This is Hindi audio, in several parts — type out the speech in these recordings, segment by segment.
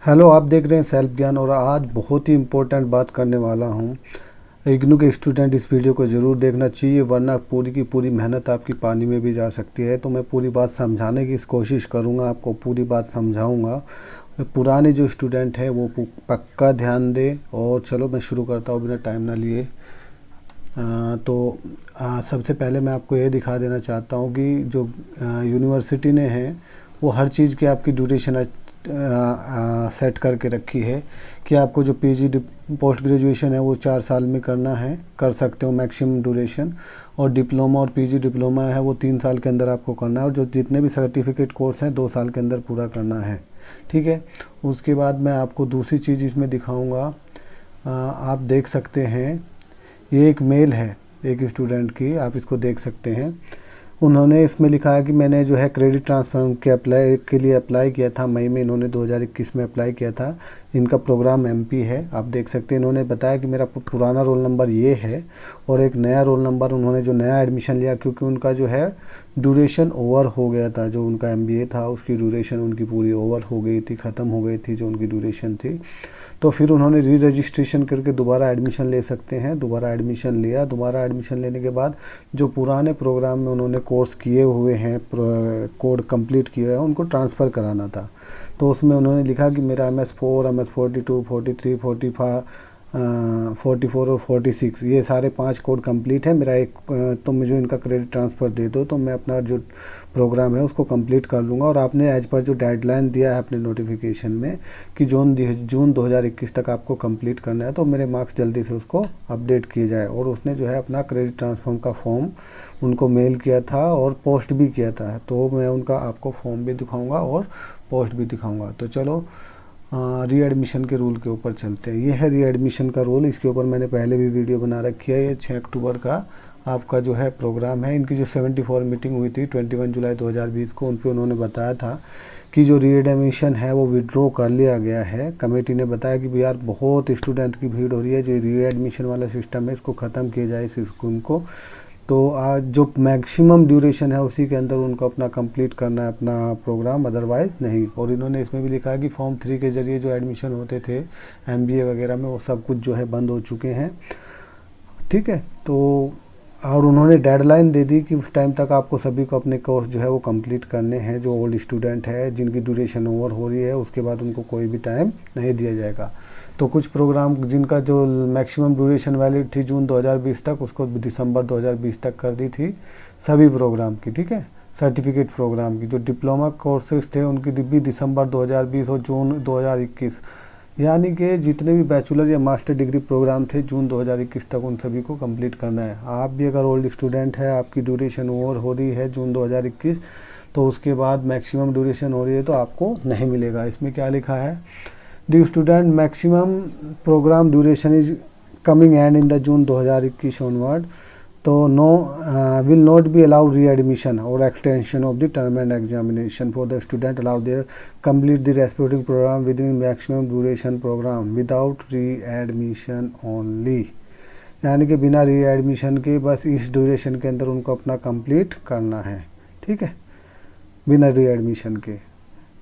हेलो, आप देख रहे हैं सेल्फ ज्ञान और आज बहुत ही इम्पोर्टेंट बात करने वाला हूँ। इग्नू के स्टूडेंट इस वीडियो को ज़रूर देखना चाहिए, वरना पूरी की पूरी मेहनत आपकी पानी में भी जा सकती है। तो मैं पूरी बात समझाने की कोशिश करूँगा, आपको पूरी बात समझाऊँगा। पुराने जो स्टूडेंट हैं वो पक्का ध्यान दें। और चलो मैं शुरू करता हूँ बिना टाइम ना लिए। सबसे पहले मैं आपको ये दिखा देना चाहता हूँ कि जो यूनिवर्सिटी ने है वो हर चीज़ की आपकी ड्यूरेशन सेट करके रखी है कि आपको जो पीजी पोस्ट ग्रेजुएशन है वो 4 साल में करना है, कर सकते हो मैक्सिमम ड्यूरेशन। और डिप्लोमा और पीजी डिप्लोमा है वो 3 साल के अंदर आपको करना है। और जो जितने भी सर्टिफिकेट कोर्स हैं 2 साल के अंदर पूरा करना है, ठीक है। उसके बाद मैं आपको दूसरी चीज़ इसमें दिखाऊंगा। आप देख सकते हैं ये एक मेल है एक स्टूडेंट की, आप इसको देख सकते हैं। उन्होंने इसमें लिखा है कि मैंने जो है क्रेडिट ट्रांसफ़र के लिए अप्लाई किया था मई में। इन्होंने 2021 में अप्लाई किया था। इनका प्रोग्राम एमपी है, आप देख सकते हैं। इन्होंने बताया कि मेरा पुराना रोल नंबर ये है और एक नया रोल नंबर उन्होंने जो नया एडमिशन लिया, क्योंकि उनका जो है ड्यूरेशन ओवर हो गया था। जो उनका एमबीए था उसकी ड्यूरेशन उनकी पूरी ओवर हो गई थी, ख़त्म हो गई थी जो उनकी ड्यूरेशन थी। तो फिर उन्होंने री रजिस्ट्रेशन करके दोबारा एडमिशन ले सकते हैं। दोबारा एडमिशन लिया। दोबारा एडमिशन लेने के बाद जो पुराने प्रोग्राम में उन्होंने कोर्स किए हुए हैं, कोड कंप्लीट किया है, उनको ट्रांसफ़र कराना था। तो उसमें उन्होंने लिखा कि मेरा MS4, MS42, 43, 45, 44 और 46 ये सारे 5 कोड कंप्लीट है मेरा। एक तो मुझे इनका क्रेडिट ट्रांसफ़र दे दो तो मैं अपना जो प्रोग्राम है उसको कंप्लीट कर लूँगा। और आपने एज पर जो डेडलाइन दिया है अपने नोटिफिकेशन में कि जून 2021 तक आपको कंप्लीट करना है, तो मेरे मार्क्स जल्दी से उसको अपडेट किए जाए। और उसने जो है अपना क्रेडिट ट्रांसफ़र का फॉर्म उनको मेल किया था और पोस्ट भी किया था। तो मैं उनका आपको फॉर्म भी दिखाऊँगा और पोस्ट भी दिखाऊँगा। तो चलो री एडमिशन के रूल के ऊपर चलते हैं। ये है री एडमिशन का रूल। इसके ऊपर मैंने पहले भी वीडियो बना रखी है। ये 6 अक्टूबर का आपका जो है प्रोग्राम है। इनकी जो 74 मीटिंग हुई थी 21 जुलाई 2020 को, उन पर उन्होंने बताया था कि जो री एडमिशन है वो विड्रॉ कर लिया गया है। कमेटी ने बताया कि यार बहुत स्टूडेंट की भीड़ हो रही है, जो री एडमिशन वाला सिस्टम है इसको ख़त्म किया जाए इस स्कीम को। तो आज जो मैक्सिमम ड्यूरेशन है उसी के अंदर उनको अपना कंप्लीट करना है अपना प्रोग्राम, अदरवाइज़ नहीं। और इन्होंने इसमें भी लिखा है कि फॉर्म 3 के ज़रिए जो एडमिशन होते थे एमबीए वगैरह में वो सब कुछ जो है बंद हो चुके हैं, ठीक है। तो और उन्होंने डेडलाइन दे दी कि उस टाइम तक आपको सभी को अपने कोर्स जो है वो कंप्लीट करने हैं। जो ओल्ड स्टूडेंट है जिनकी ड्यूरेशन ओवर हो रही है उसके बाद उनको कोई भी टाइम नहीं दिया जाएगा। तो कुछ प्रोग्राम जिनका जो मैक्सिमम ड्यूरेशन वैलिड थी जून 2020 तक, उसको दिसंबर 2020 तक कर दी थी सभी प्रोग्राम की, ठीक है। सर्टिफिकेट प्रोग्राम की जो डिप्लोमा कोर्सेज थे उनकी भी दिसंबर 2020 और जून 2021, यानी कि जितने भी बैचलर या मास्टर डिग्री प्रोग्राम थे जून 2021 तक उन सभी को कंप्लीट करना है। आप भी अगर ओल्ड स्टूडेंट है, आपकी ड्यूरेशन ओवर हो रही है जून 2021, तो उसके बाद मैक्सिमम ड्यूरेशन हो रही है तो आपको नहीं मिलेगा। इसमें क्या लिखा है, the student maximum programme duration is coming and in the June 2021 onward, तो no will not be allowed readmission और extension of the term end examination for the student allow their complete the respective programme within maximum duration programme without readmission only. यानी कि बिना री एडमिशन के बस इस ड्यूरेशन के अंदर उनको अपना कंप्लीट करना है, ठीक है, बिना री एडमिशन के।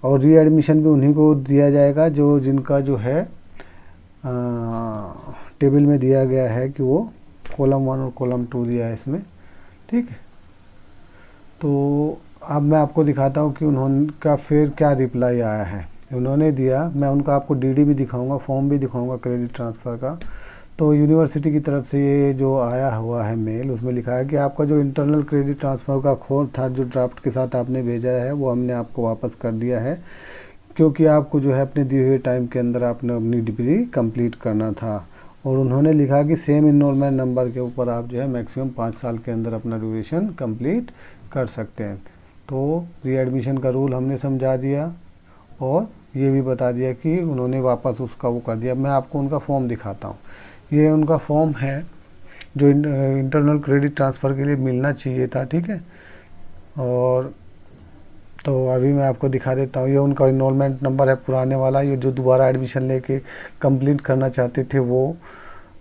और री एडमिशन भी उन्हीं को दिया जाएगा जो जिनका जो है टेबल में दिया गया है कि वो कॉलम 1 और कॉलम 2 दिया है इसमें, ठीक है। तो अब मैं आपको दिखाता हूँ कि उन्होंने फिर क्या रिप्लाई आया है उन्होंने दिया। मैं उनका आपको डीडी भी दिखाऊंगा, फॉर्म भी दिखाऊंगा क्रेडिट ट्रांसफ़र का। तो यूनिवर्सिटी की तरफ से ये जो आया हुआ है मेल, उसमें लिखा है कि आपका जो इंटरनल क्रेडिट ट्रांसफ़र का कोड था जो ड्राफ्ट के साथ आपने भेजा है वो हमने आपको वापस कर दिया है, क्योंकि आपको जो है अपने दिए हुए टाइम के अंदर आपने अपनी डिग्री कंप्लीट करना था। और उन्होंने लिखा कि सेम इनरोलमेंट नंबर के ऊपर आप जो है मैक्सिमम 5 साल के अंदर अपना ड्यूरेशन कंप्लीट कर सकते हैं। तो री एडमिशन का रूल हमने समझा दिया और ये भी बता दिया कि उन्होंने वापस उसका वो कर दिया। मैं आपको उनका फॉर्म दिखाता हूँ। ये उनका फॉर्म है जो इंटरनल क्रेडिट ट्रांसफ़र के लिए मिलना चाहिए था, ठीक है। और तो अभी मैं आपको दिखा देता हूँ। ये उनका इनरोलमेंट नंबर है पुराने वाला, ये जो दोबारा एडमिशन लेके कंप्लीट करना चाहते थे वो।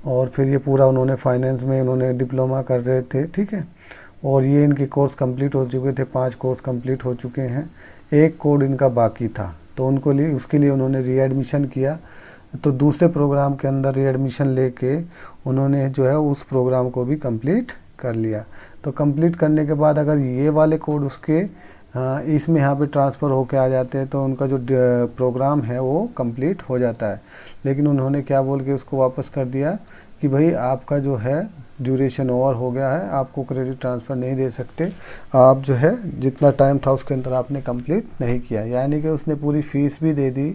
और फिर ये पूरा उन्होंने फाइनेंस में उन्होंने डिप्लोमा कर रहे थे, ठीक है। और ये इनके कोर्स कंप्लीट हो चुके थे, 5 कोर्स कंप्लीट हो चुके हैं, एक कोड इनका बाकी था, तो उनको लिए उसके लिए उन्होंने रीएडमिशन किया, तो दूसरे प्रोग्राम के अंदर रीएडमिशन लेके उन्होंने जो है उस प्रोग्राम को भी कंप्लीट कर लिया। तो कंप्लीट करने के बाद अगर ये वाले कोड उसके इसमें यहाँ पे ट्रांसफ़र होके आ जाते हैं तो उनका जो प्रोग्राम है वो कंप्लीट हो जाता है। लेकिन उन्होंने क्या बोल के उसको वापस कर दिया कि भाई आपका जो है ड्यूरेशन ओवर हो गया है, आपको क्रेडिट ट्रांसफ़र नहीं दे सकते, आप जो है जितना टाइम था उसके अंदर आपने कंप्लीट नहीं किया। यानी कि उसने पूरी फ़ीस भी दे दी,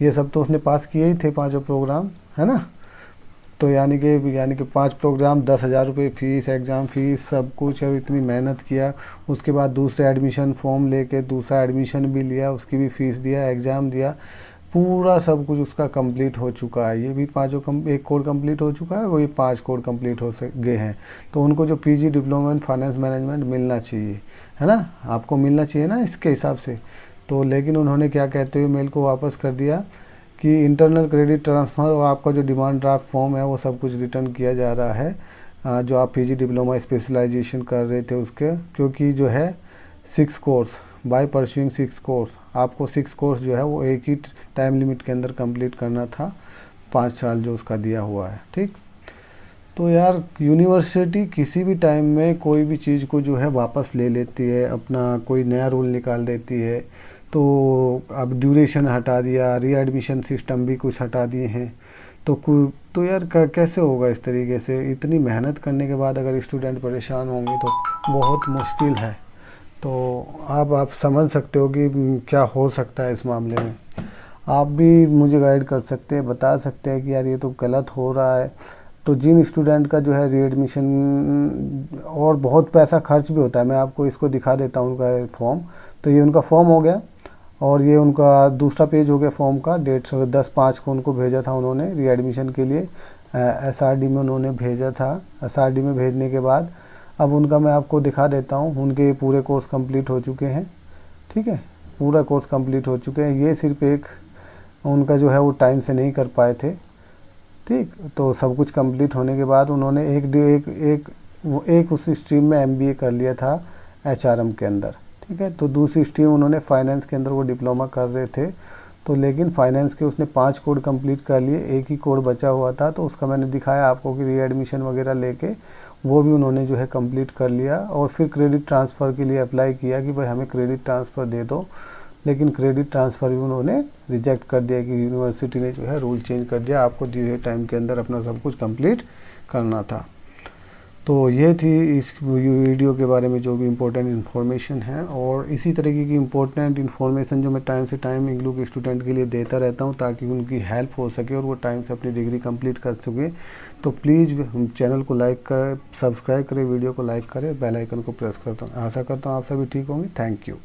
ये सब तो उसने पास किए ही थे 5 प्रोग्राम, है ना। तो यानी कि 5 प्रोग्राम 10,000 रुपये फ़ीस, एग्ज़ाम फ़ीस सब कुछ, और इतनी मेहनत किया। उसके बाद दूसरे एडमिशन फॉर्म लेके दूसरा एडमिशन भी लिया, उसकी भी फ़ीस दिया, एग्ज़ाम दिया, पूरा सब कुछ उसका कंप्लीट हो चुका है। ये भी एक कोड कंप्लीट हो चुका है, वही 5 कोड कंप्लीट हो गए हैं। तो उनको जो PG diploma in finance management मिलना चाहिए, है ना, आपको मिलना चाहिए ना इसके हिसाब से। तो लेकिन उन्होंने क्या कहते हुए मेल को वापस कर दिया कि इंटरनल क्रेडिट ट्रांसफ़र और आपका जो डिमांड ड्राफ्ट फॉर्म है वो सब कुछ रिटर्न किया जा रहा है, जो आप पीजी डिप्लोमा स्पेशलाइजेशन कर रहे थे उसके, क्योंकि जो है 6 कोर्स बाय परस्यूइंग 6 कोर्स, आपको 6 कोर्स जो है वो एक ही टाइम लिमिट के अंदर कंप्लीट करना था, 5 साल जो उसका दिया हुआ है। ठीक, तो यार यूनिवर्सिटी किसी भी टाइम में कोई भी चीज़ को जो है वापस ले लेती है, अपना कोई नया रूल निकाल देती है। तो अब ड्यूरेशन हटा दिया, रीएडमिशन सिस्टम भी कुछ हटा दिए हैं, तो यार कैसे होगा इस तरीके से। इतनी मेहनत करने के बाद अगर स्टूडेंट परेशान होंगे तो बहुत मुश्किल है। तो आप समझ सकते हो कि क्या हो सकता है इस मामले में। आप भी मुझे गाइड कर सकते हैं, बता सकते हैं कि यार ये तो गलत हो रहा है। तो जिन स्टूडेंट का जो है रीएडमिशन और बहुत पैसा खर्च भी होता है, मैं आपको इसको दिखा देता हूँ उनका फॉर्म। तो ये उनका फॉर्म हो गया और ये उनका दूसरा पेज हो गया फॉर्म का। डेट 10/5 को उनको भेजा था उन्होंने रीएडमिशन के लिए, एसआरडी में उन्होंने भेजा था। एसआरडी में भेजने के बाद अब उनका मैं आपको दिखा देता हूँ, उनके पूरे कोर्स कंप्लीट हो चुके हैं। ठीक है, पूरा कोर्स कंप्लीट हो चुके हैं। ये सिर्फ एक उनका जो है वो टाइम से नहीं कर पाए थे। ठीक, तो सब कुछ कंप्लीट होने के बाद उन्होंने एक उस स्ट्रीम में एमबीए कर लिया था एचआरएम के अंदर। ठीक है, तो दूसरी स्ट्रीम उन्होंने फाइनेंस के अंदर वो डिप्लोमा कर रहे थे। तो लेकिन फाइनेंस के उसने 5 कोड कंप्लीट कर लिए, एक ही कोड बचा हुआ था, तो उसका मैंने दिखाया आपको कि रीएडमिशन वगैरह लेके वो भी उन्होंने जो है कंप्लीट कर लिया। और फिर क्रेडिट ट्रांसफ़र के लिए अप्लाई किया कि भाई हमें क्रेडिट ट्रांसफ़र दे दो, लेकिन क्रेडिट ट्रांसफ़र भी उन्होंने रिजेक्ट कर दिया कि यूनिवर्सिटी ने जो है रूल चेंज कर दिया, आपको दिए हुए टाइम के अंदर अपना सब कुछ कंप्लीट करना था। तो ये थी इस वीडियो के बारे में जो भी इम्पोर्टेंट इन्फॉर्मेशन है। और इसी तरीके की इम्पोर्टेंट इन्फॉर्मेशन जो मैं टाइम से टाइम इग्लू के स्टूडेंट के लिए देता रहता हूँ ताकि उनकी हेल्प हो सके और वो टाइम से अपनी डिग्री कंप्लीट कर सके। तो प्लीज़ चैनल को लाइक कर, सब्सक्राइब करें, वीडियो को लाइक करें, बेल आइकन को प्रेस करता हूँ। आशा करता हूँ आप सभी ठीक होंगे। Thank you.